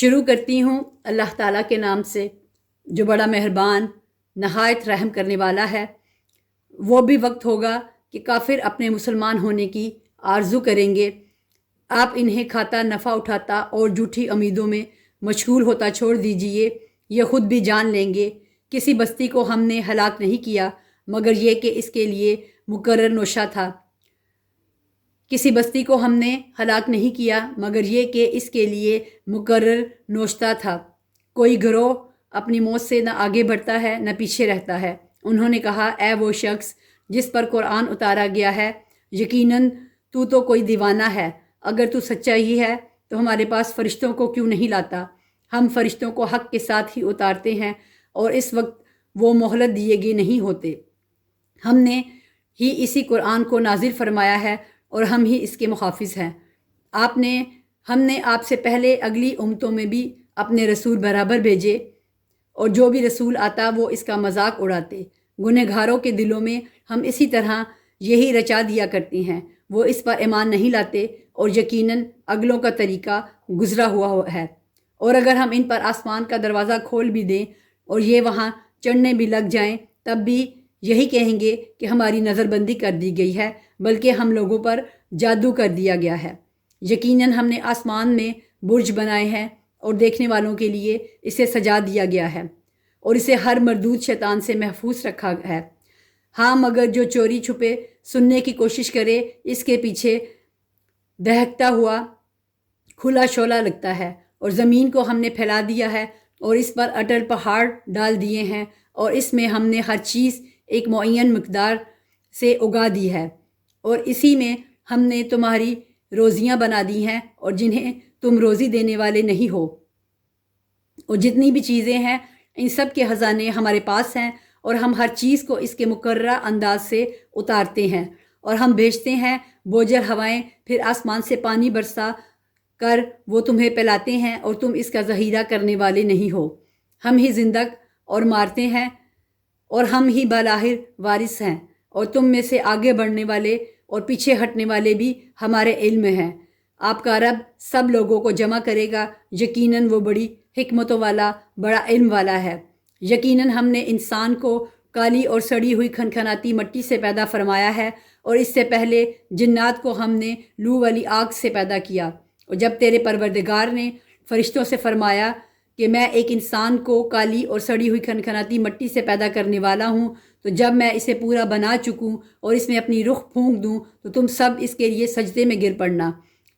شروع کرتی ہوں اللہ تعالیٰ کے نام سے جو بڑا مہربان نہایت رحم کرنے والا ہے۔ وہ بھی وقت ہوگا کہ کافر اپنے مسلمان ہونے کی آرزو کریں گے، آپ انہیں کھاتا نفع اٹھاتا اور جھوٹی امیدوں میں مشغول ہوتا چھوڑ دیجئے۔ یہ خود بھی جان لیں گے کسی بستی کو ہم نے ہلاک نہیں کیا مگر یہ کہ اس کے لیے مقرر نوشہ تھا۔ کسی بستی کو ہم نے ہلاک نہیں کیا مگر یہ کہ اس کے لیے مقرر نوشتہ تھا۔ کوئی گروہ اپنی موت سے نہ آگے بڑھتا ہے نہ پیچھے رہتا ہے۔ انہوں نے کہا، اے وہ شخص جس پر قرآن اتارا گیا ہے، یقیناً تو کوئی دیوانہ ہے۔ اگر تو سچا ہی ہے تو ہمارے پاس فرشتوں کو کیوں نہیں لاتا؟ ہم فرشتوں کو حق کے ساتھ ہی اتارتے ہیں اور اس وقت وہ مہلت دیے گئے نہیں ہوتے۔ ہم نے ہی اسی قرآن کو نازل فرمایا ہے اور ہم ہی اس کے محافظ ہیں۔ ہم نے آپ سے پہلے اگلی امتوں میں بھی اپنے رسول برابر بھیجے اور جو بھی رسول آتا وہ اس کا مذاق اڑاتے۔ گنہگاروں کے دلوں میں ہم اسی طرح یہی رچا دیا کرتے ہیں، وہ اس پر ایمان نہیں لاتے اور یقیناً اگلوں کا طریقہ گزرا ہوا ہے۔ اور اگر ہم ان پر آسمان کا دروازہ کھول بھی دیں اور یہ وہاں چڑھنے بھی لگ جائیں تب بھی یہی کہیں گے کہ ہماری نظر بندی کر دی گئی ہے، بلکہ ہم لوگوں پر جادو کر دیا گیا ہے۔ یقیناً ہم نے آسمان میں برج بنائے ہیں اور دیکھنے والوں کے لیے اسے سجا دیا گیا ہے اور اسے ہر مردود شیطان سے محفوظ رکھا ہے۔ ہاں مگر جو چوری چھپے سننے کی کوشش کرے اس کے پیچھے دہکتا ہوا کھلا شعلہ لگتا ہے۔ اور زمین کو ہم نے پھیلا دیا ہے اور اس پر اٹل پہاڑ ڈال دیے ہیں اور اس میں ہم نے ہر چیز ایک معین مقدار سے اگا دی ہے اور اسی میں ہم نے تمہاری روزیاں بنا دی ہیں اور جنہیں تم روزی دینے والے نہیں ہو۔ اور جتنی بھی چیزیں ہیں ان سب کے خزانے ہمارے پاس ہیں اور ہم ہر چیز کو اس کے مقررہ انداز سے اتارتے ہیں اور ہم بھیجتے ہیں بوجھل ہوائیں، پھر آسمان سے پانی برسا کر وہ تمہیں پلاتے ہیں اور تم اس کا ذخیرہ کرنے والے نہیں ہو۔ ہم ہی زندہ اور مارتے ہیں اور ہم ہی بالاخر وارث ہیں اور تم میں سے آگے بڑھنے والے اور پیچھے ہٹنے والے بھی ہمارے علم میں ہیں۔ آپ کا رب سب لوگوں کو جمع کرے گا، یقیناً وہ بڑی حکمتوں والا بڑا علم والا ہے۔ یقیناً ہم نے انسان کو کالی اور سڑی ہوئی کھنکھناتی مٹی سے پیدا فرمایا ہے اور اس سے پہلے جنات کو ہم نے لو والی آگ سے پیدا کیا۔ اور جب تیرے پروردگار نے فرشتوں سے فرمایا کہ میں ایک انسان کو کالی اور سڑی ہوئی کھنکھناتی مٹی سے پیدا کرنے والا ہوں، تو جب میں اسے پورا بنا چکوں اور اس میں اپنی رخ پھونک دوں تو تم سب اس کے لیے سجدے میں گر پڑنا۔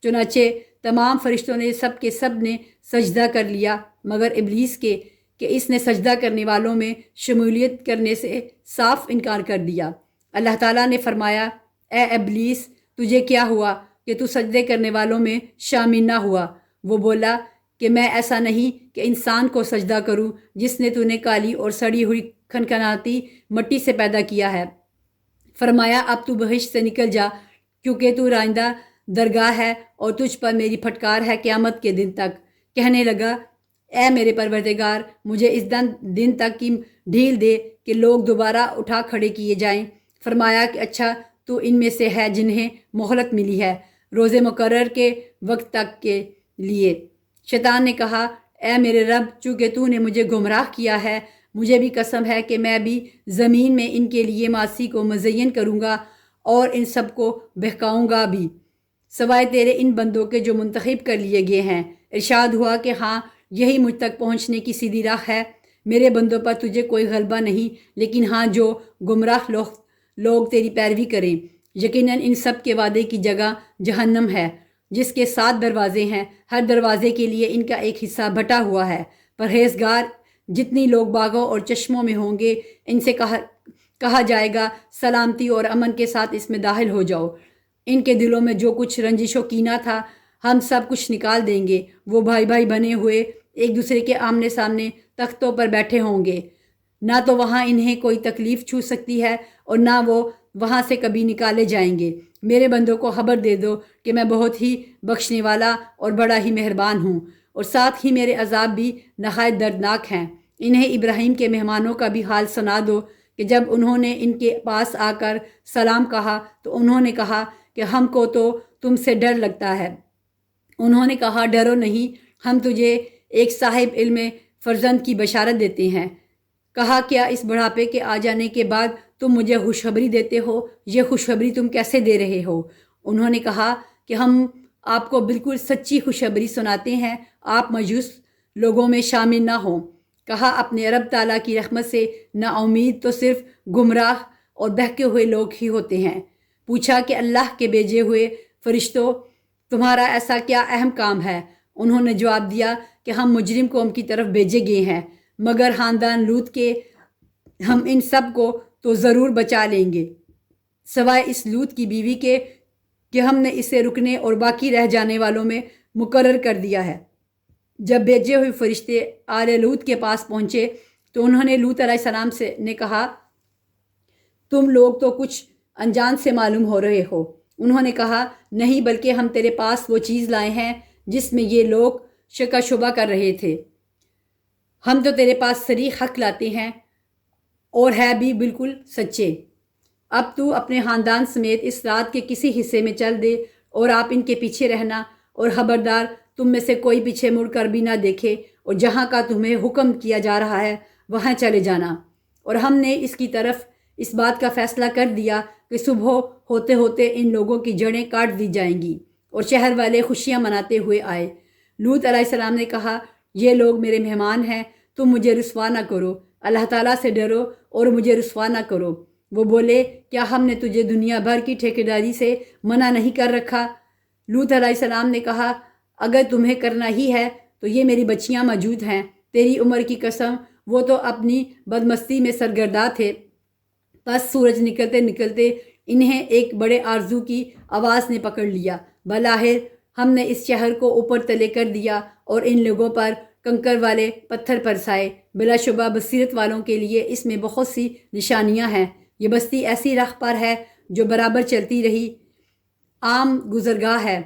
چنانچہ تمام فرشتوں نے سب نے سجدہ کر لیا مگر ابلیس کے کہ اس نے سجدہ کرنے والوں میں شمولیت کرنے سے صاف انکار کر دیا۔ اللہ تعالیٰ نے فرمایا، اے ابلیس تجھے کیا ہوا کہ تو سجدے کرنے والوں میں شامل نہ ہوا؟ وہ بولا کہ میں ایسا نہیں کہ انسان کو سجدہ کروں جس نے تو نے کالی اور سڑی ہوئی کھنکھناتی مٹی سے پیدا کیا ہے۔ فرمایا، اب تو بہشت سے نکل جا کیونکہ تو رائندہ درگاہ ہے اور تجھ پر میری پھٹکار ہے قیامت کے دن تک۔ کہنے لگا، اے میرے پروردگار مجھے اس دن تک کی ڈھیل دے کہ لوگ دوبارہ اٹھا کھڑے کیے جائیں۔ فرمایا کہ اچھا تو ان میں سے ہے جنہیں مہلت ملی ہے روز مقرر کے وقت تک کے لیے۔ شیطان نے کہا، اے میرے رب چونکہ تو نے مجھے گمراہ کیا ہے، مجھے بھی قسم ہے کہ میں بھی زمین میں ان کے لیے معاصی کو مزین کروں گا اور ان سب کو بہکاؤں گا بھی، سوائے تیرے ان بندوں کے جو منتخب کر لیے گئے ہیں۔ ارشاد ہوا کہ ہاں یہی مجھ تک پہنچنے کی سیدھی راہ ہے، میرے بندوں پر تجھے کوئی غلبہ نہیں، لیکن ہاں جو گمراہ لوگ تیری پیروی کریں۔ یقیناً ان سب کے وعدے کی جگہ جہنم ہے جس کے 7 دروازے ہیں، ہر دروازے کے لیے ان کا ایک حصہ بٹا ہوا ہے۔ پرہیزگار جتنی لوگ باغوں اور چشموں میں ہوں گے ان سے کہا جائے گا سلامتی اور امن کے ساتھ اس میں داخل ہو جاؤ۔ ان کے دلوں میں جو کچھ رنجش و کینہ تھا ہم سب کچھ نکال دیں گے۔ وہ بھائی بھائی بنے ہوئے ایک دوسرے کے آمنے سامنے تختوں پر بیٹھے ہوں گے، نہ تو وہاں انہیں کوئی تکلیف چھو سکتی ہے اور نہ وہ وہاں سے کبھی نکالے جائیں گے۔ میرے بندوں کو خبر دے دو کہ میں بہت ہی بخشنے والا اور بڑا ہی مہربان ہوں، اور ساتھ ہی میرے عذاب بھی نہایت دردناک ہیں۔ انہیں ابراہیم کے مہمانوں کا بھی حال سنا دو کہ جب انہوں نے ان کے پاس آ کر سلام کہا تو انہوں نے کہا کہ ہم کو تو تم سے ڈر لگتا ہے۔ انہوں نے کہا، ڈرو نہیں، ہم تجھے ایک صاحب علم فرزند کی بشارت دیتے ہیں۔ کہا کیا اس بڑھاپے کے آ جانے کے بعد تم مجھے خوشخبری دیتے ہو؟ یہ خوشخبری تم کیسے دے رہے ہو؟ انہوں نے کہا کہ ہم آپ کو بالکل سچی خوشخبری سناتے ہیں، آپ مایوس لوگوں میں شامل نہ ہوں۔ کہا اپنے رب تعالیٰ کی رحمت سے نا امید تو صرف گمراہ اور بہکے ہوئے لوگ ہی ہوتے ہیں۔ پوچھا کہ اللہ کے بھیجے ہوئے فرشتوں، تمہارا ایسا کیا اہم کام ہے؟ انہوں نے جواب دیا کہ ہم مجرم قوم کی طرف بھیجے گئے ہیں، مگر خاندان لوط کے ہم ان سب کو تو ضرور بچا لیں گے، سوائے اس لوط کی بیوی کے کہ ہم نے اسے رکنے اور باقی رہ جانے والوں میں مقرر کر دیا ہے۔ جب بھیجے ہوئے فرشتے آل لوط کے پاس پہنچے تو انہوں نے لوط علیہ السلام نے کہا تم لوگ تو کچھ انجان سے معلوم ہو رہے ہو۔ انہوں نے کہا نہیں، بلکہ ہم تیرے پاس وہ چیز لائے ہیں جس میں یہ لوگ شک و شبہ کر رہے تھے۔ ہم تو تیرے پاس صریح حق لاتے ہیں اور ہے بھی بالکل سچے۔ اب تو اپنے خاندان سمیت اس رات کے کسی حصے میں چل دے اور آپ ان کے پیچھے رہنا، اور خبردار تم میں سے کوئی پیچھے مڑ کر بھی نہ دیکھے، اور جہاں کا تمہیں حکم کیا جا رہا ہے وہاں چلے جانا۔ اور ہم نے اس کی طرف اس بات کا فیصلہ کر دیا کہ صبح ہوتے ہوتے ان لوگوں کی جڑیں کاٹ دی جائیں گی، اور شہر والے خوشیاں مناتے ہوئے آئے۔ لوط علیہ السلام نے کہا یہ لوگ میرے مہمان ہیں، تم مجھے رسوا نہ کرو، اللہ تعالیٰ سے ڈرو اور مجھے رسوا نہ کرو۔ وہ بولے کیا ہم نے تجھے دنیا بھر کی ٹھیکیداری سے منع نہیں کر رکھا؟ لوط علیہ السلام نے کہا اگر تمہیں کرنا ہی ہے تو یہ میری بچیاں موجود ہیں، تیری عمر کی قسم وہ تو اپنی بدمستی میں سرگرداں تھے۔ پس سورج نکلتے نکلتے انہیں ایک بڑے آرزو کی آواز نے پکڑ لیا۔ بلاخر ہم نے اس شہر کو اوپر تلے کر دیا اور ان لوگوں پر کنکر والے پتھر برسائے۔ بلا شبہ بصیرت والوں کے لیے اس میں بہت سی نشانیاں ہیں۔ یہ بستی ایسی راہ پر ہے جو برابر چلتی رہی عام گزرگاہ ہے،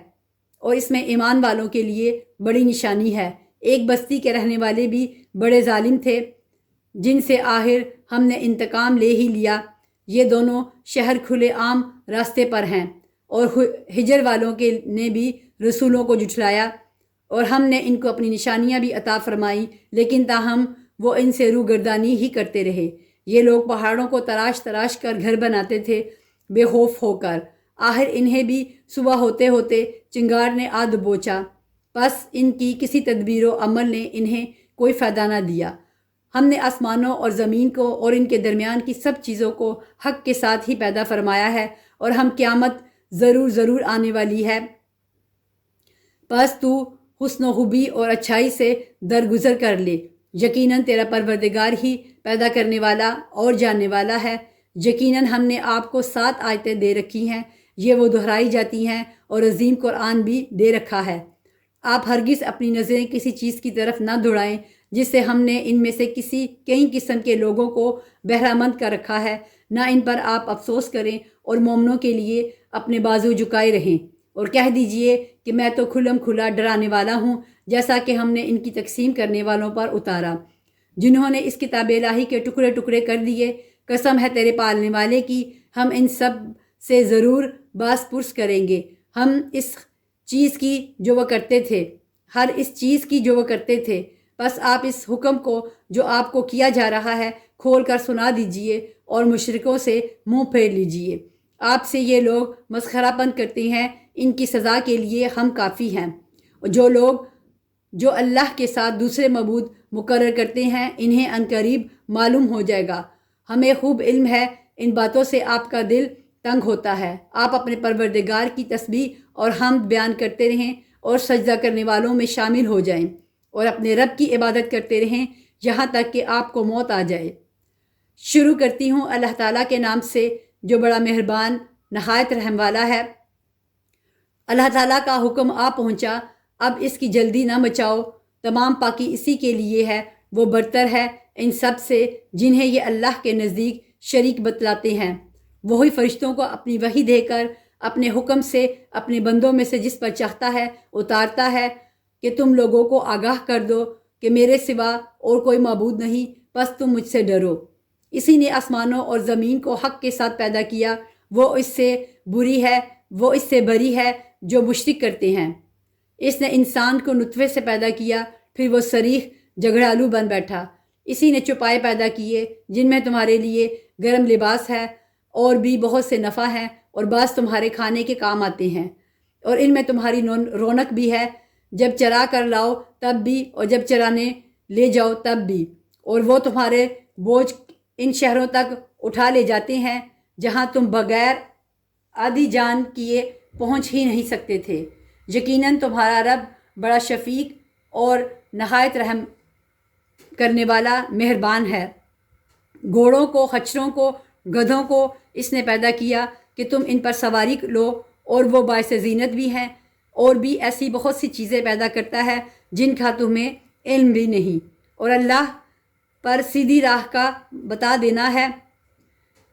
اور اس میں ایمان والوں کے لیے بڑی نشانی ہے۔ ایک بستی کے رہنے والے بھی بڑے ظالم تھے جن سے آخر ہم نے انتقام لے ہی لیا۔ یہ دونوں شہر کھلے عام راستے پر ہیں، اور ہجر والوں کے نے بھی رسولوں کو جھٹلایا، اور ہم نے ان کو اپنی نشانیاں بھی عطا فرمائیں، لیکن تاہم وہ ان سے روگردانی ہی کرتے رہے۔ یہ لوگ پہاڑوں کو تراش تراش کر گھر بناتے تھے بے خوف ہو کر۔ آخر انہیں بھی صبح ہوتے ہوتے چنگار نے آ دبوچا، پس ان کی کسی تدبیر و عمل نے انہیں کوئی فائدہ نہ دیا۔ ہم نے آسمانوں اور زمین کو اور ان کے درمیان کی سب چیزوں کو حق کے ساتھ ہی پیدا فرمایا ہے، اور ہم قیامت ضرور آنے والی ہے، پس تو حسن و خوبی اور اچھائی سے درگزر کر لے۔ یقیناً تیرا پروردگار ہی پیدا کرنے والا اور جاننے والا ہے۔ یقیناً ہم نے آپ کو 7 آیتیں دے رکھی ہیں، یہ وہ دہرائی جاتی ہیں، اور عظیم قرآن بھی دے رکھا ہے۔ آپ ہرگز اپنی نظریں کسی چیز کی طرف نہ دوڑائیں جس سے ہم نے ان میں سے کئی قسم کے لوگوں کو بہرہ مند کر رکھا ہے، نہ ان پر آپ افسوس کریں اور مومنوں کے لیے اپنے بازو جھکائے رہیں، اور کہہ دیجئے کہ میں تو کھلم کھلا ڈرانے والا ہوں، جیسا کہ ہم نے ان کی تقسیم کرنے والوں پر اتارا جنہوں نے اس کتاب الہی کے ٹکڑے ٹکڑے کر دیے۔ قسم ہے تیرے پالنے والے کی، ہم ان سب سے ضرور باز پرس کریں گے، ہم اس چیز کی جو وہ کرتے تھے، ہر اس چیز کی جو وہ کرتے تھے۔ بس آپ اس حکم کو جو آپ کو کیا جا رہا ہے کھول کر سنا دیجئے اور مشرکوں سے منہ پھیر لیجئے۔ آپ سے یہ لوگ مسخرہ پن کرتے ہیں، ان کی سزا کے لیے ہم کافی ہیں۔ جو لوگ جو اللہ کے ساتھ دوسرے معبود مقرر کرتے ہیں انہیں عنقریب معلوم ہو جائے گا۔ ہمیں خوب علم ہے ان باتوں سے آپ کا دل تنگ ہوتا ہے۔ آپ اپنے پروردگار کی تسبیح اور حمد بیان کرتے رہیں اور سجدہ کرنے والوں میں شامل ہو جائیں، اور اپنے رب کی عبادت کرتے رہیں یہاں تک کہ آپ کو موت آ جائے۔ شروع کرتی ہوں اللہ تعالیٰ کے نام سے جو بڑا مہربان نہایت رحم والا ہے۔ اللہ تعالیٰ کا حکم آ پہنچا، اب اس کی جلدی نہ مچاؤ، تمام پاکی اسی کے لیے ہے، وہ برتر ہے ان سب سے جنہیں یہ اللہ کے نزدیک شریک بتلاتے ہیں۔ وہی فرشتوں کو اپنی وحی دے کر اپنے حکم سے اپنے بندوں میں سے جس پر چاہتا ہے اتارتا ہے کہ تم لوگوں کو آگاہ کر دو کہ میرے سوا اور کوئی معبود نہیں، پس تم مجھ سے ڈرو۔ اسی نے آسمانوں اور زمین کو حق کے ساتھ پیدا کیا، وہ اس سے بری ہے جو مشرک کرتے ہیں۔ اس نے انسان کو نطفے سے پیدا کیا، پھر وہ صریح جھگڑالو بن بیٹھا۔ اسی نے چوپائے پیدا کیے جن میں تمہارے لیے گرم لباس ہے اور بھی بہت سے نفع ہیں، اور بعض تمہارے کھانے کے کام آتے ہیں، اور ان میں تمہاری رونق بھی ہے، جب چرا کر لاؤ تب بھی اور جب چرانے لے جاؤ تب بھی، اور وہ تمہارے بوجھ ان شہروں تک اٹھا لے جاتے ہیں جہاں تم بغیر آدھی جان کیے پہنچ ہی نہیں سکتے تھے۔ یقیناً تمہارا رب بڑا شفیق اور نہایت رحم کرنے والا مہربان ہے۔ گھوڑوں کو، خچروں کو، گدھوں کو اس نے پیدا کیا کہ تم ان پر سواری لو، اور وہ باعث زینت بھی ہیں، اور بھی ایسی بہت سی چیزیں پیدا کرتا ہے جن کا تمہیں علم بھی نہیں، اور اللہ پر سیدھی راہ کا بتا دینا ہے،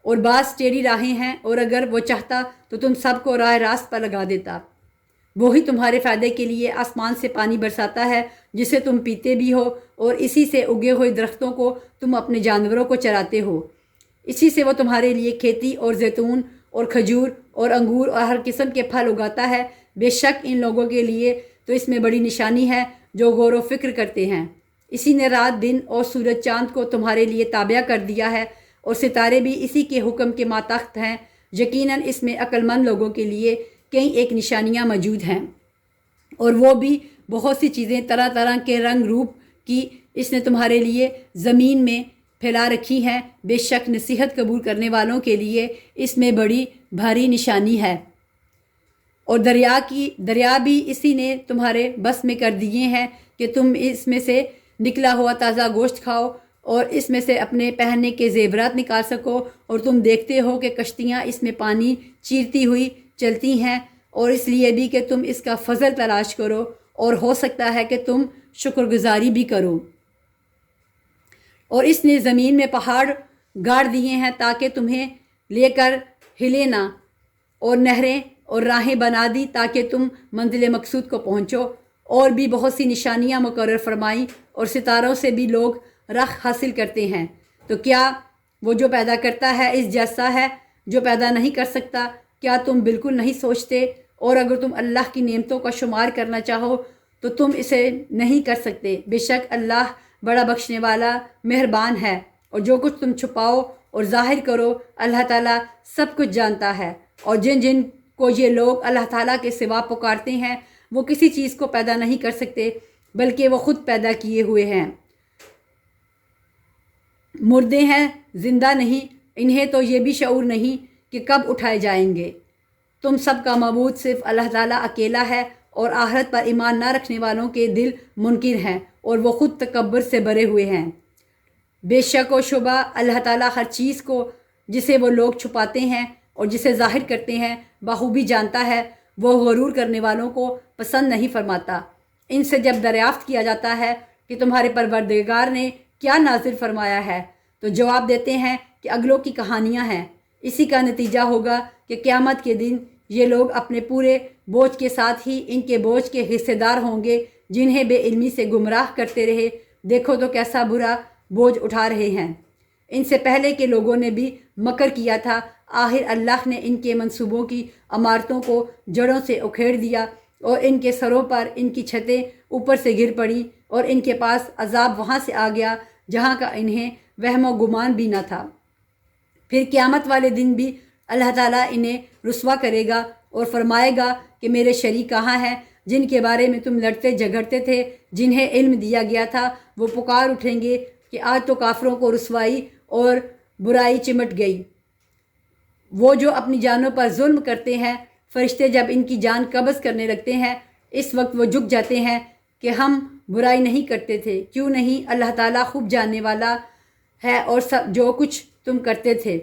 اور بعض ٹیڑھی راہیں ہیں، اور اگر وہ چاہتا تو تم سب کو راہ راست پر لگا دیتا۔ وہی تمہارے فائدے کے لیے آسمان سے پانی برساتا ہے جسے تم پیتے بھی ہو، اور اسی سے اگے ہوئے درختوں کو تم اپنے جانوروں کو چراتے ہو۔ اسی سے وہ تمہارے لیے کھیتی اور زیتون اور کھجور اور انگور اور ہر قسم کے پھل اگاتا ہے۔ بے شک ان لوگوں کے لیے تو اس میں بڑی نشانی ہے جو غور و فکر کرتے ہیں۔ اسی نے رات دن اور سورج چاند کو تمہارے لیے تابع کر دیا ہے، اور ستارے بھی اسی کے حکم کے ماتحت ہیں۔ یقیناً اس میں عقل مند لوگوں کے لیے کئی ایک نشانیاں موجود ہیں، اور وہ بھی بہت سی چیزیں طرح طرح کے رنگ روپ کی اس نے تمہارے لیے زمین میں پھیلا رکھی ہیں۔ بے شک نصیحت قبول کرنے والوں کے لیے اس میں بڑی بھاری نشانی ہے۔ اور دریا بھی اسی نے تمہارے بس میں کر دیے ہیں کہ تم اس میں سے نکلا ہوا تازہ گوشت کھاؤ، اور اس میں سے اپنے پہننے کے زیورات نکال سکو، اور تم دیکھتے ہو کہ کشتیاں اس میں پانی چیرتی ہوئی چلتی ہیں، اور اس لیے بھی کہ تم اس کا فضل تلاش کرو، اور ہو سکتا ہے کہ تم شکر گزاری بھی کرو۔ اور اس نے زمین میں پہاڑ گاڑ دیے ہیں تاکہ تمہیں لے کر ہلے نہ، اور نہریں اور راہیں بنا دی تاکہ تم منزل مقصود کو پہنچو، اور بھی بہت سی نشانیاں مقرر فرمائیں، اور ستاروں سے بھی لوگ رخ حاصل کرتے ہیں۔ تو کیا وہ جو پیدا کرتا ہے اس جیسا ہے جو پیدا نہیں کر سکتا؟ کیا تم بالکل نہیں سوچتے؟ اور اگر تم اللہ کی نعمتوں کا شمار کرنا چاہو تو تم اسے نہیں کر سکتے۔ بے شک اللہ بڑا بخشنے والا مہربان ہے، اور جو کچھ تم چھپاؤ اور ظاہر کرو اللہ تعالیٰ سب کچھ جانتا ہے۔ اور جن جن کو یہ لوگ اللہ تعالیٰ کے سوا پکارتے ہیں وہ کسی چیز کو پیدا نہیں کر سکتے بلکہ وہ خود پیدا کیے ہوئے ہیں۔ مردے ہیں، زندہ نہیں، انہیں تو یہ بھی شعور نہیں کہ کب اٹھائے جائیں گے۔ تم سب کا معبود صرف اللہ تعالیٰ اکیلا ہے، اور آخرت پر ایمان نہ رکھنے والوں کے دل منکر ہیں، اور وہ خود تکبر سے بھرے ہوئے ہیں۔ بے شک و شبہ اللہ تعالیٰ ہر چیز کو جسے وہ لوگ چھپاتے ہیں اور جسے ظاہر کرتے ہیں بخوبی جانتا ہے۔ وہ غرور کرنے والوں کو پسند نہیں فرماتا۔ ان سے جب دریافت کیا جاتا ہے کہ تمہارے پروردگار نے کیا نازل فرمایا ہے تو جواب دیتے ہیں کہ اگلوں کی کہانیاں ہیں۔ اسی کا نتیجہ ہوگا کہ قیامت کے دن یہ لوگ اپنے پورے بوجھ کے ساتھ ہی ان کے بوجھ کے حصے دار ہوں گے جنہیں بے علمی سے گمراہ کرتے رہے۔ دیکھو تو کیسا برا بوجھ اٹھا رہے ہیں۔ ان سے پہلے کے لوگوں نے بھی مکر کیا تھا، آخر اللہ نے ان کے منصوبوں کی عمارتوں کو جڑوں سے اکھیڑ دیا، اور ان کے سروں پر ان کی چھتیں اوپر سے گر پڑیں، اور ان کے پاس عذاب وہاں سے آ گیا جہاں کا انہیں وہم و گمان بھی نہ تھا۔ پھر قیامت والے دن بھی اللہ تعالیٰ انہیں رسوا کرے گا اور فرمائے گا کہ میرے شریک کہاں ہیں جن کے بارے میں تم لڑتے جھگڑتے تھے؟ جنہیں علم دیا گیا تھا وہ پکار اٹھیں گے کہ آج تو کافروں کو رسوائی اور برائی چمٹ گئی۔ وہ جو اپنی جانوں پر ظلم کرتے ہیں، فرشتے جب ان کی جان قبض کرنے لگتے ہیں اس وقت وہ جھک جاتے ہیں کہ ہم برائی نہیں کرتے تھے، کیوں نہیں؟ اللہ تعالیٰ خوب جاننے والا ہے اور سب جو کچھ تم کرتے تھے۔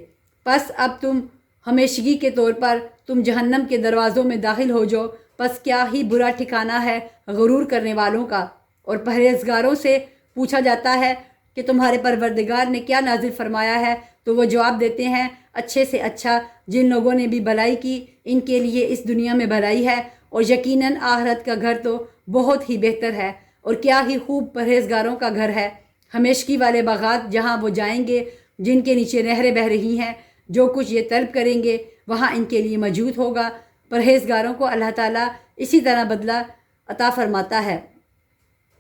پس اب تم ہمیشگی کے طور پر تم جہنم کے دروازوں میں داخل ہو جاؤ، پس کیا ہی برا ٹھکانہ ہے غرور کرنے والوں کا۔ اور پرہیزگاروں سے پوچھا جاتا ہے کہ تمہارے پروردگار نے کیا نازل فرمایا ہے تو وہ جواب دیتے ہیں اچھے سے اچھا، جن لوگوں نے بھی بھلائی کی ان کے لیے اس دنیا میں بھلائی ہے، اور یقیناً آخرت کا گھر تو بہت ہی بہتر ہے، اور کیا ہی خوب پرہیزگاروں کا گھر ہے۔ ہمیشگی والے باغات جہاں وہ جائیں گے جن کے نیچے نہریں بہہ رہی ہیں، جو کچھ یہ طلب کریں گے وہاں ان کے لیے موجود ہوگا۔ پرہیزگاروں کو اللہ تعالیٰ اسی طرح بدلہ عطا فرماتا ہے۔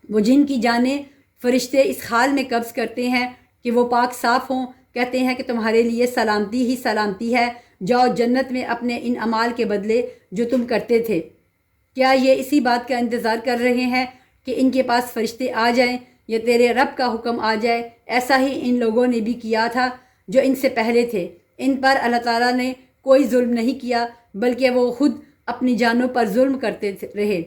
وہ جن کی جانیں فرشتے اس حال میں قبض کرتے ہیں کہ وہ پاک صاف ہوں، کہتے ہیں کہ تمہارے لیے سلامتی ہی سلامتی ہے، جاؤ جنت میں اپنے ان اعمال کے بدلے جو تم کرتے تھے۔ کیا یہ اسی بات کا انتظار کر رہے ہیں کہ ان کے پاس فرشتے آ جائیں یا تیرے رب کا حکم آ جائے؟ ایسا ہی ان لوگوں نے بھی کیا تھا جو ان سے پہلے تھے۔ ان پر اللہ تعالیٰ نے کوئی ظلم نہیں کیا، بلکہ وہ خود اپنی جانوں پر ظلم کرتے رہے۔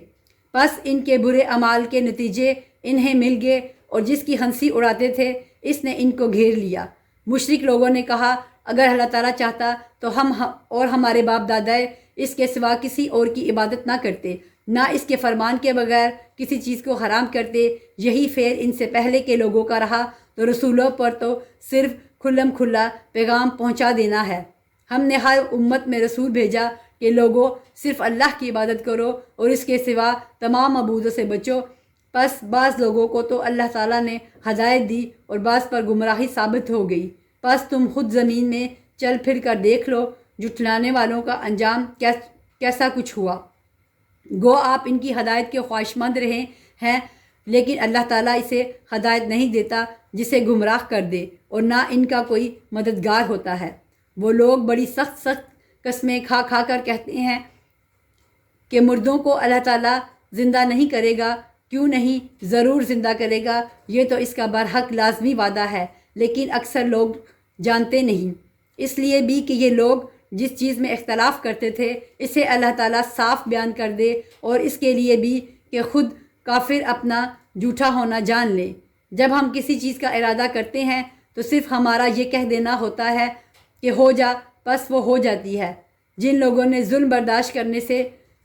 پس ان کے برے اعمال کے نتیجے انہیں مل گئے، اور جس کی ہنسی اڑاتے تھے اس نے ان کو گھیر لیا۔ مشرک لوگوں نے کہا، اگر اللہ تعالیٰ چاہتا تو ہم اور ہمارے باپ دادائے اس کے سوا کسی اور کی عبادت نہ کرتے، نہ اس کے فرمان کے بغیر کسی چیز کو حرام کرتے۔ یہی فعل ان سے پہلے کے لوگوں کا رہا، تو رسولوں پر تو صرف کھلم کھلا پیغام پہنچا دینا ہے۔ ہم نے ہر امت میں رسول بھیجا کہ لوگوں صرف اللہ کی عبادت کرو اور اس کے سوا تمام معبودوں سے بچو۔ پس بعض لوگوں کو تو اللہ تعالیٰ نے ہدایت دی اور بعض پر گمراہی ثابت ہو گئی۔ پس تم خود زمین میں چل پھر کر دیکھ لو، جھٹلانے والوں کا انجام کیسا کچھ ہوا۔ گو آپ ان کی ہدایت کے خواہشمند رہے ہیں، لیکن اللہ تعالیٰ اسے ہدایت نہیں دیتا جسے گمراہ کر دے، اور نہ ان کا کوئی مددگار ہوتا ہے۔ وہ لوگ بڑی سخت قسمیں کھا کھا کر کہتے ہیں کہ مردوں کو اللہ تعالیٰ زندہ نہیں کرے گا۔ کیوں نہیں، ضرور زندہ کرے گا، یہ تو اس کا برحق لازمی وعدہ ہے، لیکن اکثر لوگ جانتے نہیں۔ اس لیے بھی کہ یہ لوگ جس چیز میں اختلاف کرتے تھے اسے اللہ تعالیٰ صاف بیان کر دے، اور اس کے لیے بھی کہ خود کافر اپنا جھوٹا ہونا جان لے۔ جب ہم کسی چیز کا ارادہ کرتے ہیں تو صرف ہمارا یہ کہہ دینا ہوتا ہے کہ ہو جا، بس وہ ہو جاتی ہے۔ جن لوگوں نے ظلم برداشت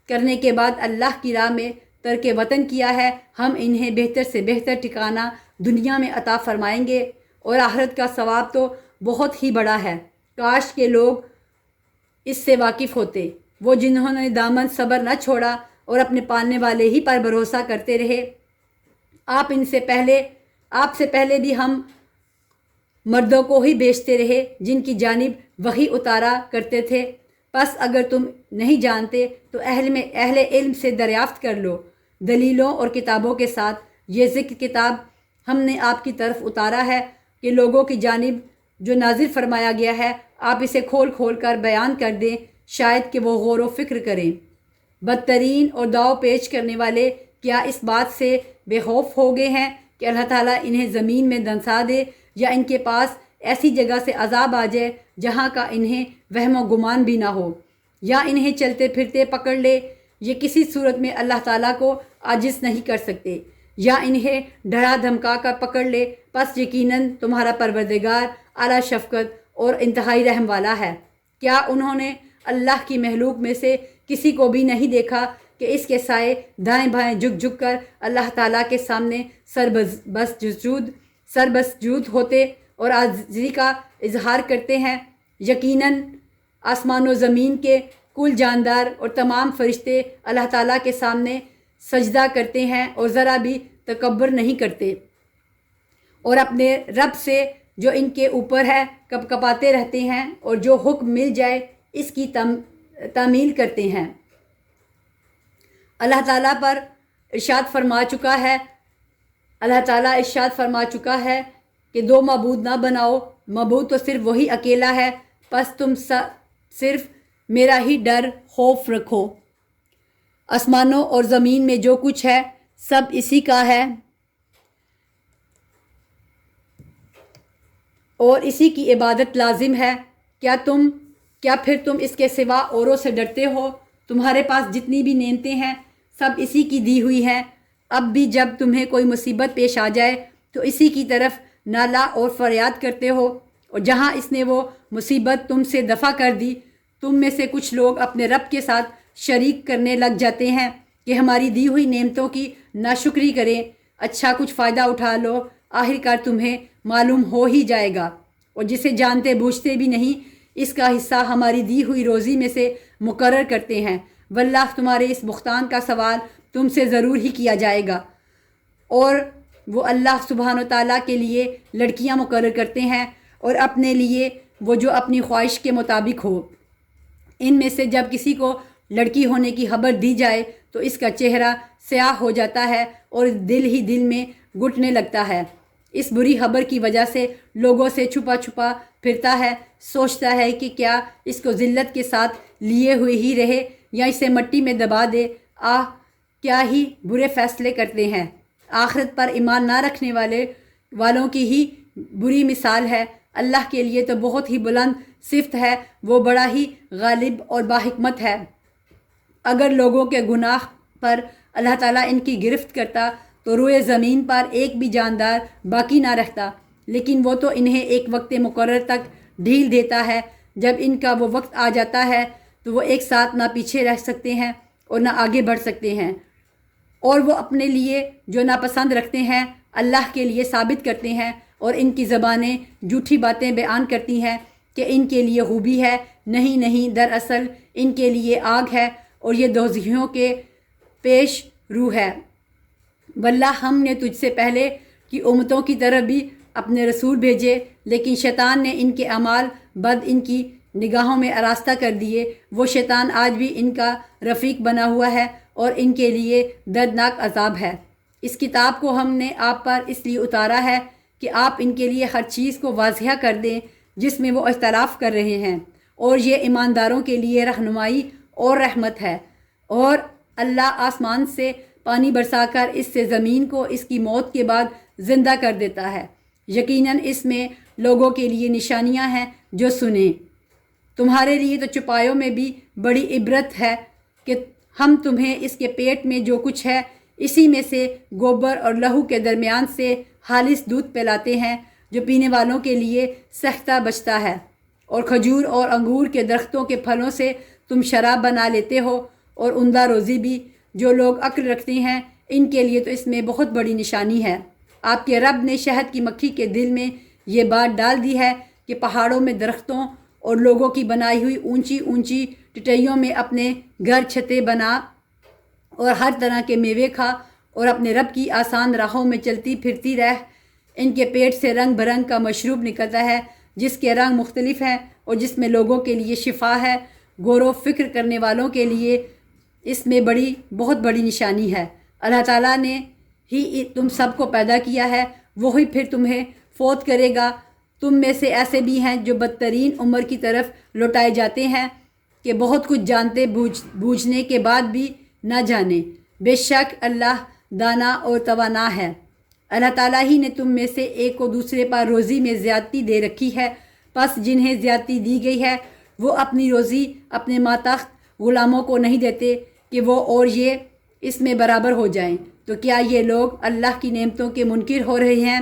کرنے کے بعد اللہ کی راہ میں ترک وطن کیا ہے، ہم انہیں بہتر سے بہتر ٹھکانہ دنیا میں عطا فرمائیں گے، اور آخرت کا ثواب تو بہت ہی بڑا ہے۔ کاش کے لوگ اس سے واقف ہوتے، وہ جنہوں نے دامن صبر نہ چھوڑا اور اپنے پالنے والے ہی پر بھروسہ کرتے رہے۔ آپ سے پہلے بھی ہم مردوں کو ہی بیچتے رہے جن کی جانب وحی اتارا کرتے تھے۔ پس اگر تم نہیں جانتے تو اہل علم سے دریافت کر لو، دلیلوں اور کتابوں کے ساتھ۔ یہ ذکر کتاب ہم نے آپ کی طرف اتارا ہے کہ لوگوں کی جانب جو نازل فرمایا گیا ہے آپ اسے کھول کھول کر بیان کر دیں، شاید کہ وہ غور و فکر کریں۔ بدترین اور داؤ پیچ کرنے والے کیا اس بات سے بے خوف ہو گئے ہیں کہ اللہ تعالیٰ انہیں زمین میں دنسا دے، یا ان کے پاس ایسی جگہ سے عذاب آ جائے جہاں کا انہیں وہم و گمان بھی نہ ہو، یا انہیں چلتے پھرتے پکڑ لے؟ یہ کسی صورت میں اللہ تعالیٰ کو عاجز نہیں کر سکتے، یا انہیں ڈرا دھمکا کر پکڑ لے۔ پس یقیناً تمہارا پروردگار اعلیٰ شفقت اور انتہائی رحم والا ہے۔ کیا انہوں نے اللہ کی مخلوق میں سے کسی کو بھی نہیں دیکھا کہ اس کے سائے دائیں بائیں جھک جھک کر اللہ تعالیٰ کے سامنے سربسجود ہوتے اور عاجزی کا اظہار کرتے ہیں؟ یقیناً آسمان و زمین کے کل جاندار اور تمام فرشتے اللہ تعالیٰ کے سامنے سجدہ کرتے ہیں اور ذرا بھی تکبر نہیں کرتے، اور اپنے رب سے جو ان کے اوپر ہے کپکپاتے رہتے ہیں، اور جو حکم مل جائے اس کی تعمیل کرتے ہیں۔ اللہ تعالیٰ ارشاد فرما چکا ہے کہ دو معبود نہ بناؤ، معبود تو صرف وہی اکیلا ہے، پس تم صرف میرا ہی ڈر خوف رکھو۔ آسمانوں اور زمین میں جو کچھ ہے سب اسی کا ہے، اور اسی کی عبادت لازم ہے۔ کیا پھر تم اس کے سوا اوروں سے ڈرتے ہو؟ تمہارے پاس جتنی بھی نعمتیں ہیں سب اسی کی دی ہوئی ہیں۔ اب بھی جب تمہیں کوئی مصیبت پیش آ جائے تو اسی کی طرف نالہ اور فریاد کرتے ہو، اور جہاں اس نے وہ مصیبت تم سے دفع کر دی، تم میں سے کچھ لوگ اپنے رب کے ساتھ شریک کرنے لگ جاتے ہیں کہ ہماری دی ہوئی نعمتوں کی ناشکری کریں۔ اچھا کچھ فائدہ اٹھا لو، آخرکار تمہیں معلوم ہو ہی جائے گا، اور جسے جانتے بوجھتے بھی نہیں اس کا حصہ ہماری دی ہوئی روزی میں سے مقرر کرتے ہیں۔ واللہ تمہارے اس بہتان کا سوال تم سے ضرور ہی کیا جائے گا، اور وہ اللہ سبحانہ و تعالیٰ کے لیے لڑکیاں مقرر کرتے ہیں اور اپنے لیے وہ جو اپنی خواہش کے مطابق ہو۔ ان میں سے جب کسی کو لڑکی ہونے کی خبر دی جائے تو اس کا چہرہ سیاہ ہو جاتا ہے اور دل ہی دل میں گھٹنے لگتا ہے۔ اس بری خبر کی وجہ سے لوگوں سے چھپا چھپا پھرتا ہے، سوچتا ہے کہ کیا اس کو ذلت کے ساتھ لیے ہوئے ہی رہے یا اسے مٹی میں دبا دے۔ کیا ہی برے فیصلے کرتے ہیں۔ آخرت پر ایمان نہ رکھنے والوں کی ہی بری مثال ہے۔ اللہ کے لیے تو بہت ہی بلند صفت ہے، وہ بڑا ہی غالب اور باحکمت ہے۔ اگر لوگوں کے گناہ پر اللہ تعالیٰ ان کی گرفت کرتا تو روئے زمین پر ایک بھی جاندار باقی نہ رہتا، لیکن وہ تو انہیں ایک وقت مقرر تک ڈھیل دیتا ہے۔ جب ان کا وہ وقت آ جاتا ہے تو وہ ایک ساتھ نہ پیچھے رہ سکتے ہیں اور نہ آگے بڑھ سکتے ہیں، اور وہ اپنے لیے جو ناپسند رکھتے ہیں اللہ کے لیے ثابت کرتے ہیں، اور ان کی زبانیں جھوٹی باتیں بیان کرتی ہیں کہ ان کے لیے خوبی ہے۔ نہیں نہیں، دراصل ان کے لیے آگ ہے اور یہ دوزخیوں کے پیش رو ہے۔ واللہ ہم نے تجھ سے پہلے کی امتوں کی طرف بھی اپنے رسول بھیجے، لیکن شیطان نے ان کے اعمال بد ان کی نگاہوں میں آراستہ کر دیے۔ وہ شیطان آج بھی ان کا رفیق بنا ہوا ہے اور ان کے لیے دردناک عذاب ہے۔ اس کتاب کو ہم نے آپ پر اس لیے اتارا ہے کہ آپ ان کے لیے ہر چیز کو واضح کر دیں جس میں وہ اختلاف کر رہے ہیں، اور یہ ایمانداروں کے لیے رہنمائی اور رحمت ہے۔ اور اللہ آسمان سے پانی برسا کر اس سے زمین کو اس کی موت کے بعد زندہ کر دیتا ہے۔ یقیناً اس میں لوگوں کے لیے نشانیاں ہیں جو سنیں۔ تمہارے لیے تو چوپایوں میں بھی بڑی عبرت ہے کہ ہم تمہیں اس کے پیٹ میں جو کچھ ہے اسی میں سے گوبر اور لہو کے درمیان سے خالص دودھ پلاتے ہیں جو پینے والوں کے لیے سختہ بچتا ہے، اور کھجور اور انگور کے درختوں کے پھلوں سے تم شراب بنا لیتے ہو، اور عمدہ روزی بھی۔ جو لوگ عقل رکھتے ہیں ان کے لیے تو اس میں بہت بڑی نشانی ہے۔ آپ کے رب نے شہد کی مکھی کے دل میں یہ بات ڈال دی ہے کہ پہاڑوں میں درختوں اور لوگوں کی بنائی ہوئی اونچی اونچی ٹٹیوں میں اپنے گھر چھتیں بنا اور ہر طرح کے میوے کھا، اور اپنے رب کی آسان راہوں میں چلتی پھرتی رہ۔ ان کے پیٹ سے رنگ برنگ کا مشروب نکلتا ہے جس کے رنگ مختلف ہیں اور جس میں لوگوں کے لیے شفا ہے۔ غور و فکر کرنے والوں کے لیے اس میں بہت بڑی نشانی ہے۔ اللہ تعالیٰ نے ہی تم سب کو پیدا کیا ہے، وہی پھر تمہیں فوت کرے گا۔ تم میں سے ایسے بھی ہیں جو بدترین عمر کی طرف لوٹائے جاتے ہیں کہ بہت کچھ جانتے بوجھنے کے بعد بھی نہ جانے۔ بے شک اللہ دانا اور توانا ہے۔ اللہ تعالیٰ ہی نے تم میں سے ایک کو دوسرے پر روزی میں زیادتی دے رکھی ہے، پس جنہیں زیادتی دی گئی ہے وہ اپنی روزی اپنے ماتحت غلاموں کو نہیں دیتے کہ وہ اور یہ اس میں برابر ہو جائیں۔ تو کیا یہ لوگ اللہ کی نعمتوں کے منکر ہو رہے ہیں؟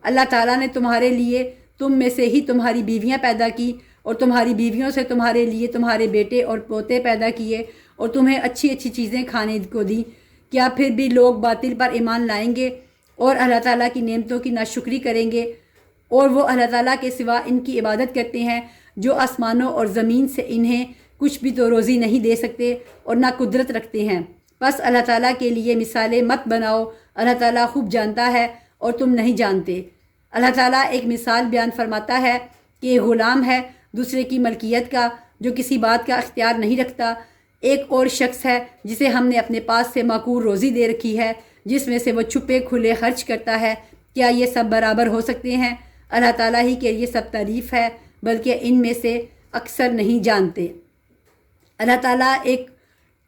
اللہ تعالیٰ نے تمہارے لیے تم میں سے ہی تمہاری بیویاں پیدا کی، اور تمہاری بیویوں سے تمہارے لیے تمہارے بیٹے اور پوتے پیدا کیے، اور تمہیں اچھی اچھی چیزیں کھانے کو دیں۔ کیا پھر بھی لوگ باطل پر ایمان لائیں گے اور اللہ تعالیٰ کی نعمتوں کی ناشکری کریں گے، اور وہ اللہ تعالیٰ کے سوا ان کی عبادت کرتے ہیں جو آسمانوں اور زمین سے انہیں کچھ بھی تو روزی نہیں دے سکتے اور نہ قدرت رکھتے ہیں؟ بس اللہ تعالیٰ کے لیے مثالیں مت بناؤ، اللہ تعالیٰ خوب جانتا ہے اور تم نہیں جانتے۔ اللہ تعالیٰ ایک مثال بیان فرماتا ہے کہ ایک غلام ہے دوسرے کی ملکیت کا جو کسی بات کا اختیار نہیں رکھتا۔ ایک اور شخص ہے جسے ہم نے اپنے پاس سے معقول روزی دے رکھی ہے، جس میں سے وہ چھپے کھلے خرچ کرتا ہے۔ کیا یہ سب برابر ہو سکتے ہیں؟ اللہ تعالیٰ ہی کے لیے سب تعریف ہے، بلکہ ان میں سے اکثر نہیں جانتے۔ اللہ تعالیٰ ایک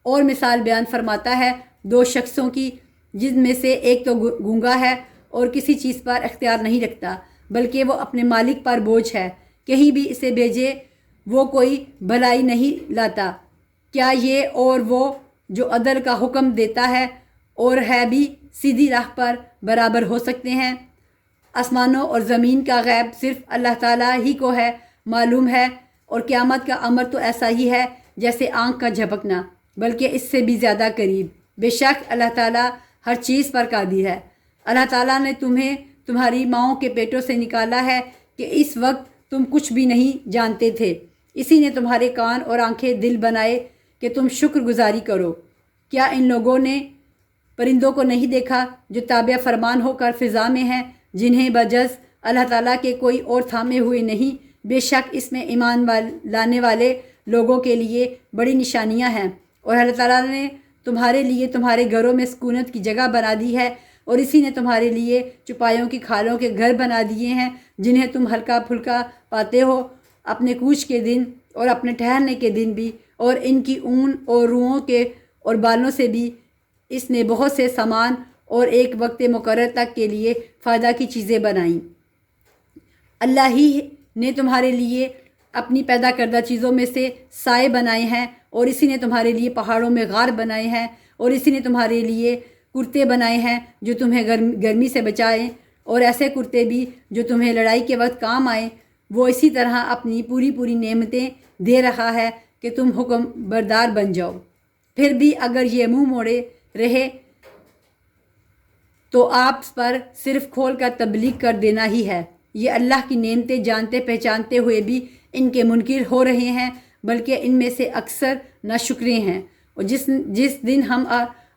اور مثال بیان فرماتا ہے دو شخصوں کی، جن میں سے ایک تو گونگا ہے اور کسی چیز پر اختیار نہیں رکھتا، بلکہ وہ اپنے مالک پر بوجھ ہے، کہیں بھی اسے بھیجے وہ کوئی بھلائی نہیں لاتا۔ کیا یہ اور وہ جو عدل کا حکم دیتا ہے اور ہے بھی سیدھی راہ پر برابر ہو سکتے ہیں؟ آسمانوں اور زمین کا غیب صرف اللہ تعالیٰ ہی کو ہے معلوم ہے، اور قیامت کا امر تو ایسا ہی ہے جیسے آنکھ کا جھپکنا، بلکہ اس سے بھی زیادہ قریب۔ بے شک اللہ تعالیٰ ہر چیز پر قادر ہے۔ اللہ تعالیٰ نے تمہیں تمہاری ماؤں کے پیٹوں سے نکالا ہے کہ اس وقت تم کچھ بھی نہیں جانتے تھے۔ اسی نے تمہارے کان اور آنکھیں دل بنائے کہ تم شکر گزاری کرو۔ کیا ان لوگوں نے پرندوں کو نہیں دیکھا جو تابع فرمان ہو کر فضا میں ہیں، جنہیں بجز اللہ تعالیٰ کے کوئی اور تھامے ہوئے نہیں؟ بے شک اس میں ایمان لانے والے لوگوں کے لیے بڑی نشانیاں ہیں، اور اللہ تعالیٰ نے تمہارے لیے تمہارے گھروں میں سکونت کی جگہ بنا دی ہے، اور اسی نے تمہارے لیے چپایوں کی کھالوں کے گھر بنا دیے ہیں جنہیں تم ہلکا پھلکا پاتے ہو اپنے کوچ کے دن اور اپنے ٹھہرنے کے دن بھی، اور ان کی اون اور روؤں کے اور بالوں سے بھی اس نے بہت سے سامان اور ایک وقت مقرر تک کے لیے فائدہ کی چیزیں بنائیں۔ اللہ ہی نے تمہارے لیے اپنی پیدا کردہ چیزوں میں سے سائے بنائے ہیں، اور اسی نے تمہارے لیے پہاڑوں میں غار بنائے ہیں، اور اسی نے تمہارے لیے کرتے بنائے ہیں جو تمہیں گرمی سے بچائیں، اور ایسے کرتے بھی جو تمہیں لڑائی کے وقت کام آئیں۔ وہ اسی طرح اپنی پوری نعمتیں دے رہا ہے کہ تم حکم بردار بن جاؤ۔ پھر بھی اگر یہ منہ موڑے رہے تو آپ پر صرف کھول کر تبلیغ کر دینا ہی ہے۔ یہ اللہ کی نعمتیں جانتے پہچانتے ہوئے بھی ان کے منکر ہو رہے ہیں، بلکہ ان میں سے اکثر ناشکرے ہیں۔ اور جس دن ہم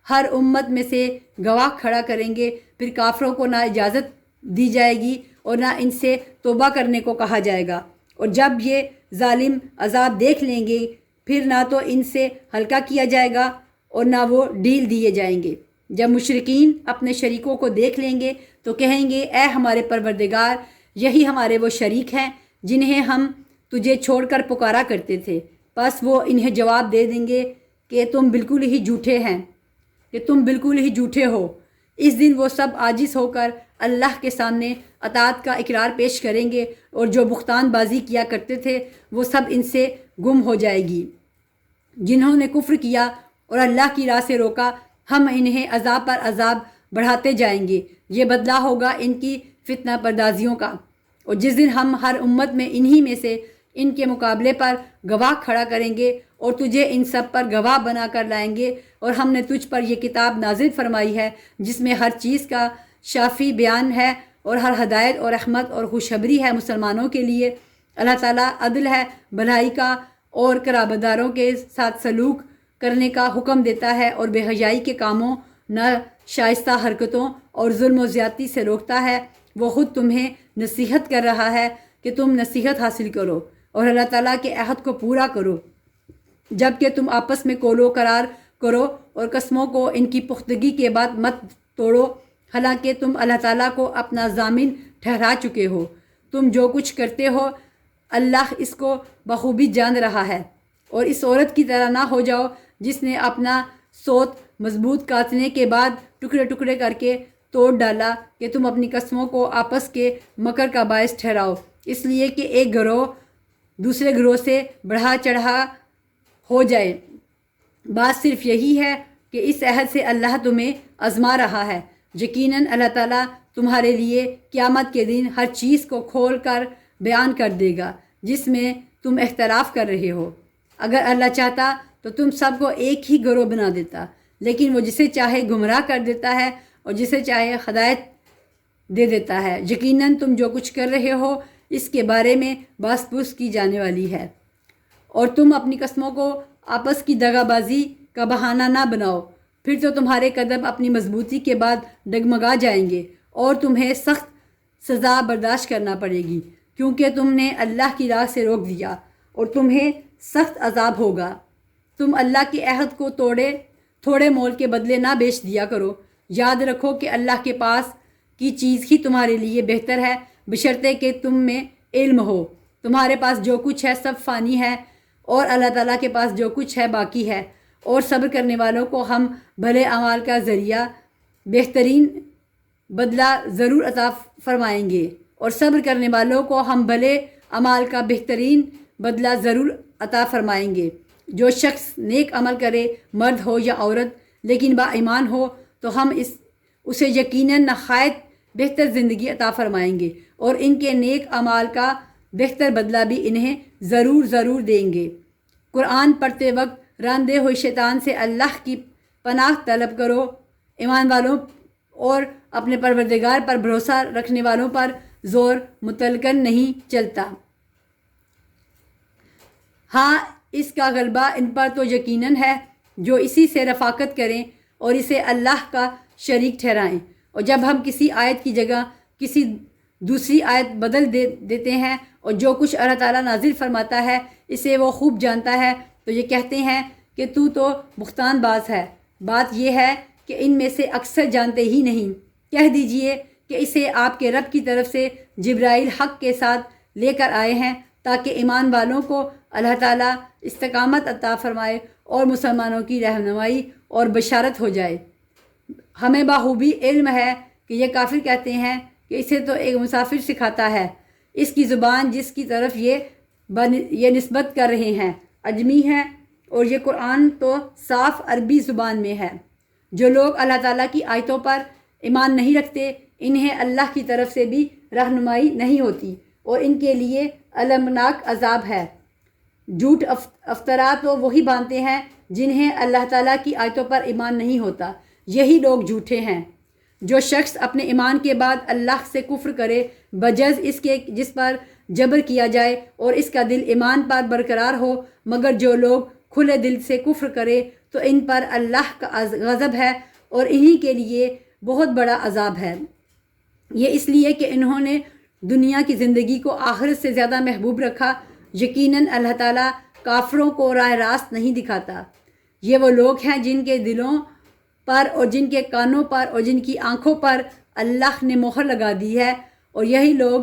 ہر امت میں سے گواہ کھڑا کریں گے، پھر کافروں کو نہ اجازت دی جائے گی اور نہ ان سے توبہ کرنے کو کہا جائے گا، اور جب یہ ظالم عذاب دیکھ لیں گے پھر نہ تو ان سے ہلکا کیا جائے گا اور نہ وہ ڈھیل دیے جائیں گے۔ جب مشرکین اپنے شریکوں کو دیکھ لیں گے تو کہیں گے، اے ہمارے پروردگار، یہی ہمارے وہ شریک ہیں جنہیں ہم تجھے چھوڑ کر پکارا کرتے تھے۔ پس وہ انہیں جواب دے دیں گے کہ تم بالکل ہی جھوٹے ہو۔ اس دن وہ سب عاجز ہو کر اللہ کے سامنے اطاعت کا اقرار پیش کریں گے، اور جو بہتان بازی کیا کرتے تھے وہ سب ان سے گم ہو جائے گی۔ جنہوں نے کفر کیا اور اللہ کی راہ سے روکا، ہم انہیں عذاب پر عذاب بڑھاتے جائیں گے۔ یہ بدلہ ہوگا ان کی فتنہ پردازیوں کا۔ اور جس دن ہم ہر امت میں انہی میں سے ان کے مقابلے پر گواہ کھڑا کریں گے اور تجھے ان سب پر گواہ بنا کر لائیں گے، اور ہم نے تجھ پر یہ کتاب نازل فرمائی ہے جس میں ہر چیز کا شافی بیان ہے، اور ہر ہدایت اور رحمت اور خوشخبری ہے مسلمانوں کے لیے۔ اللہ تعالیٰ عدل ہے، بھلائی کا اور قرابتداروں کے ساتھ سلوک کرنے کا حکم دیتا ہے، اور بے حیائی کے کاموں، نہ شائستہ حرکتوں اور ظلم و زیادتی سے روکتا ہے۔ وہ خود تمہیں نصیحت کر رہا ہے کہ تم نصیحت حاصل کرو اور اللہ تعالیٰ کے عہد کو پورا کرو، جب کہ تم آپس میں قول و قرار کرو اور قسموں کو ان کی پختگی کے بعد مت توڑو، حالانکہ تم اللہ تعالیٰ کو اپنا ضامن ٹھہرا چکے ہو۔ تم جو کچھ کرتے ہو اللہ اس کو بخوبی جان رہا ہے۔ اور اس عورت کی طرح نہ ہو جاؤ جس نے اپنا سوت مضبوط کاٹنے کے بعد ٹکڑے ٹکڑے کر کے توڑ ڈالا، کہ تم اپنی قسموں کو آپس کے مکر کا باعث ٹھہراؤ، اس لیے کہ ایک گروہ دوسرے گروہ سے بڑھا چڑھا ہو جائے۔ بات صرف یہی ہے کہ اس عہد سے اللہ تمہیں آزما رہا ہے۔ یقیناً اللہ تعالیٰ تمہارے لیے قیامت کے دن ہر چیز کو کھول کر بیان کر دے گا جس میں تم اختلاف کر رہے ہو۔ اگر اللہ چاہتا تو تم سب کو ایک ہی گروہ بنا دیتا، لیکن وہ جسے چاہے گمراہ کر دیتا ہے اور جسے چاہے ہدایت دے دیتا ہے۔ یقیناً تم جو کچھ کر رہے ہو اس کے بارے میں بحث پوچھ کی جانے والی ہے، اور تم اپنی قسموں کو آپس کی دغا بازی کا بہانہ نہ بناؤ، پھر تو تمہارے قدم اپنی مضبوطی کے بعد ڈگمگا جائیں گے اور تمہیں سخت سزا برداشت کرنا پڑے گی، کیونکہ تم نے اللہ کی راہ سے روک دیا، اور تمہیں سخت عذاب ہوگا۔ تم اللہ کے عہد کو تھوڑے مول کے بدلے نہ بیچ دیا کرو۔ یاد رکھو کہ اللہ کے پاس کی چیز ہی تمہارے لیے بہتر ہے، بشرطے کہ تم میں علم ہو۔ تمہارے پاس جو کچھ ہے سب فانی ہے، اور اللہ تعالیٰ کے پاس جو کچھ ہے باقی ہے، اور صبر کرنے والوں کو ہم بھلے اعمال کا ذریعہ بہترین بدلہ ضرور عطا فرمائیں گے، اور صبر کرنے والوں کو ہم بھلے اعمال کا بہترین بدلہ ضرور عطا فرمائیں گے۔ جو شخص نیک عمل کرے، مرد ہو یا عورت، لیکن با ایمان ہو، تو ہم اسے یقیناً نہایت بہتر زندگی عطا فرمائیں گے، اور ان کے نیک اعمال کا بہتر بدلہ بھی انہیں ضرور دیں گے۔ قرآن پڑھتے وقت راندے ہوئے شیطان سے اللہ کی پناہ طلب کرو۔ ایمان والوں اور اپنے پروردگار پر بھروسہ رکھنے والوں پر زور مطلقاً نہیں چلتا۔ ہاں، اس کا غلبہ ان پر تو یقیناً ہے جو اسی سے رفاقت کریں اور اسے اللہ کا شریک ٹھہرائیں۔ اور جب ہم کسی آیت کی جگہ کسی دوسری آیت بدل دیتے ہیں، اور جو کچھ اللہ تعالیٰ نازل فرماتا ہے اسے وہ خوب جانتا ہے تو یہ کہتے ہیں کہ تو بہتان باز ہے۔ بات یہ ہے کہ ان میں سے اکثر جانتے ہی نہیں۔ کہہ دیجئے کہ اسے آپ کے رب کی طرف سے جبرائیل حق کے ساتھ لے کر آئے ہیں تاکہ ایمان والوں کو اللہ تعالیٰ استقامت عطا فرمائے اور مسلمانوں کی رہنمائی اور بشارت ہو جائے۔ ہمیں بخوبی علم ہے کہ یہ کافر کہتے ہیں کہ اسے تو ایک مسافر سکھاتا ہے۔ اس کی زبان جس کی طرف یہ نسبت کر رہے ہیں عجمی ہے، اور یہ قرآن تو صاف عربی زبان میں ہے۔ جو لوگ اللہ تعالیٰ کی آیتوں پر ایمان نہیں رکھتے انہیں اللہ کی طرف سے بھی رہنمائی نہیں ہوتی اور ان کے لیے المناک عذاب ہے۔ جھوٹ افطرا تو وہی باندھتے ہیں جنہیں اللہ تعالیٰ کی آیتوں پر ایمان نہیں ہوتا، یہی لوگ جھوٹے ہیں۔ جو شخص اپنے ایمان کے بعد اللہ سے کفر کرے بجز اس کے جس پر جبر کیا جائے اور اس کا دل ایمان پر برقرار ہو، مگر جو لوگ کھلے دل سے کفر کرے تو ان پر اللہ کا غضب ہے اور انہی کے لیے بہت بڑا عذاب ہے۔ یہ اس لیے کہ انہوں نے دنیا کی زندگی کو آخرت سے زیادہ محبوب رکھا۔ یقیناً اللہ تعالیٰ کافروں کو راہ راست نہیں دکھاتا۔ یہ وہ لوگ ہیں جن کے دلوں پر اور جن کے کانوں پر اور جن کی آنکھوں پر اللہ نے مہر لگا دی ہے، اور یہی لوگ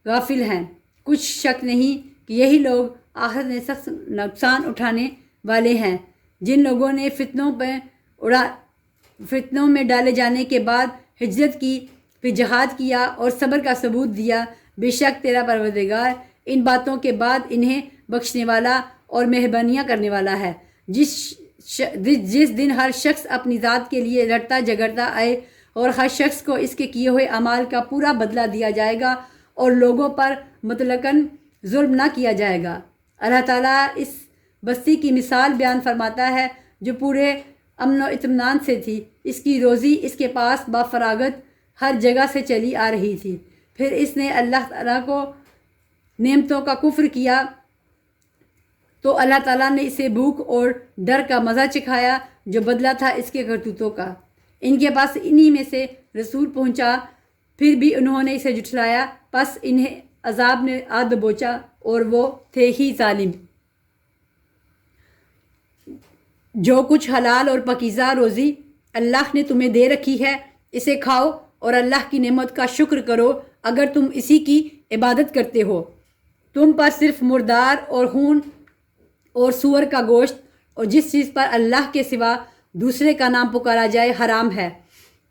غافل ہیں۔ کچھ شک نہیں کہ یہی لوگ آخرت میں سخت نقصان اٹھانے والے ہیں۔ جن لوگوں نے فتنوں میں ڈالے جانے کے بعد ہجرت کی، پھر جہاد کیا اور صبر کا ثبوت دیا، بے شک تیرا پروردگار ان باتوں کے بعد انہیں بخشنے والا اور مہربانیاں کرنے والا ہے۔ جس دن ہر شخص اپنی ذات کے لیے لڑتا جھگڑتا آئے اور ہر شخص کو اس کے کیے ہوئے اعمال کا پورا بدلہ دیا جائے گا اور لوگوں پر مطلقاً ظلم نہ کیا جائے گا۔ اللہ تعالیٰ اس بستی کی مثال بیان فرماتا ہے جو پورے امن و اطمینان سے تھی۔ اس کی روزی اس کے پاس بافراغت ہر جگہ سے چلی آ رہی تھی، پھر اس نے اللہ تعالیٰ کو نعمتوں کا کفر کیا تو اللہ تعالیٰ نے اسے بھوک اور ڈر کا مزہ چکھایا جو بدلہ تھا اس کے کرتوتوں کا۔ ان کے پاس انہی میں سے رسول پہنچا، پھر بھی انہوں نے اسے جھٹلایا، پس انہیں عذاب نے آ دبوچا اور وہ تھے ہی ظالم۔ جو کچھ حلال اور پاکیزہ روزی اللہ نے تمہیں دے رکھی ہے اسے کھاؤ اور اللہ کی نعمت کا شکر کرو اگر تم اسی کی عبادت کرتے ہو۔ تم پر صرف مردار اور خون اور سور کا گوشت اور جس چیز پر اللہ کے سوا دوسرے کا نام پکارا جائے حرام ہے۔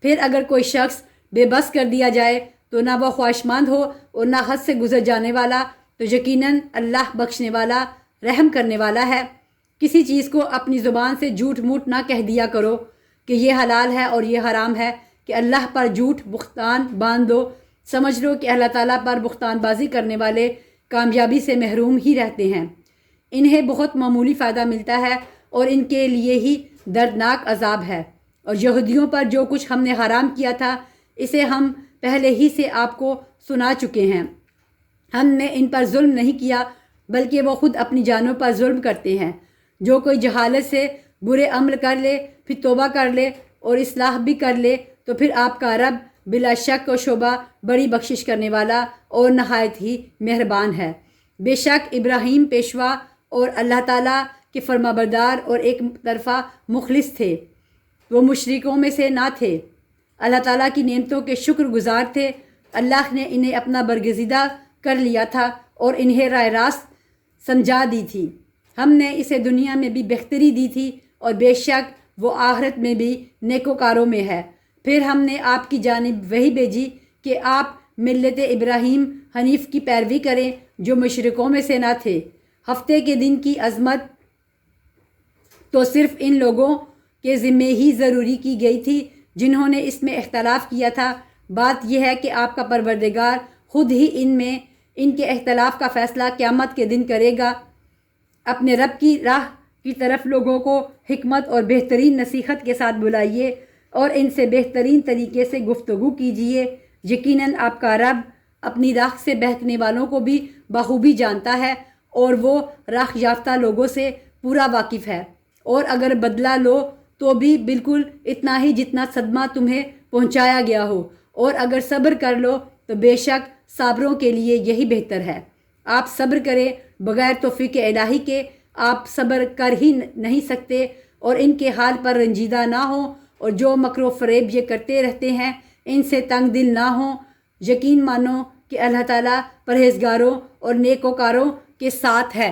پھر اگر کوئی شخص بے بس کر دیا جائے تو نہ وہ خواہشمند ہو اور نہ حد سے گزر جانے والا، تو یقیناً اللہ بخشنے والا رحم کرنے والا ہے۔ کسی چیز کو اپنی زبان سے جھوٹ موٹ نہ کہہ دیا کرو کہ یہ حلال ہے اور یہ حرام ہے کہ اللہ پر جھوٹ بہتان باندھ دو۔ سمجھ لو کہ اللہ تعالیٰ پر بہتان بازی کرنے والے کامیابی سے محروم ہی رہتے ہیں۔ انہیں بہت معمولی فائدہ ملتا ہے اور ان کے لیے ہی دردناک عذاب ہے۔ اور یہودیوں پر جو کچھ ہم نے حرام کیا تھا اسے ہم پہلے ہی سے آپ کو سنا چکے ہیں۔ ہم نے ان پر ظلم نہیں کیا بلکہ وہ خود اپنی جانوں پر ظلم کرتے ہیں۔ جو کوئی جہالت سے برے عمل کر لے پھر توبہ کر لے اور اصلاح بھی کر لے تو پھر آپ کا رب بلا شک و شبہ بڑی بخشش کرنے والا اور نہایت ہی مہربان ہے۔ بے شک ابراہیم پیشوا اور اللہ تعالیٰ کے فرما بردار اور ایک طرفہ مخلص تھے، وہ مشرکوں میں سے نہ تھے، اللہ تعالیٰ کی نعمتوں کے شکر گزار تھے۔ اللہ نے انہیں اپنا برگزیدہ کر لیا تھا اور انہیں راہ راست سمجھا دی تھی۔ ہم نے اسے دنیا میں بھی بہتری دی تھی اور بے شک وہ آخرت میں بھی نیکوکاروں میں ہے۔ پھر ہم نے آپ کی جانب وحی بھیجی کہ آپ ملت ابراہیم حنیف کی پیروی کریں جو مشرکوں میں سے نہ تھے۔ ہفتے کے دن کی عظمت تو صرف ان لوگوں کے ذمے ہی ضروری کی گئی تھی جنہوں نے اس میں اختلاف کیا تھا۔ بات یہ ہے کہ آپ کا پروردگار خود ہی ان کے اختلاف کا فیصلہ قیامت کے دن کرے گا۔ اپنے رب کی راہ کی طرف لوگوں کو حکمت اور بہترین نصیحت کے ساتھ بلائیے اور ان سے بہترین طریقے سے گفتگو کیجیے۔ یقیناً آپ کا رب اپنی راہ سے بہکنے والوں کو بھی بخوبی جانتا ہے اور وہ راہ یافتہ لوگوں سے پورا واقف ہے۔ اور اگر بدلہ لو تو بھی بالکل اتنا ہی جتنا صدمہ تمہیں پہنچایا گیا ہو، اور اگر صبر کر لو تو بے شک صابروں کے لیے یہی بہتر ہے۔ آپ صبر کریں بغیر توفیق الہی کے آپ صبر کر ہی نہیں سکتے اور ان کے حال پر رنجیدہ نہ ہوں، اور جو مکر و فریب یہ کرتے رہتے ہیں ان سے تنگ دل نہ ہوں۔ یقین مانو کہ اللہ تعالیٰ پرہیزگاروں اور نیکوکاروں کے ساتھ ہے۔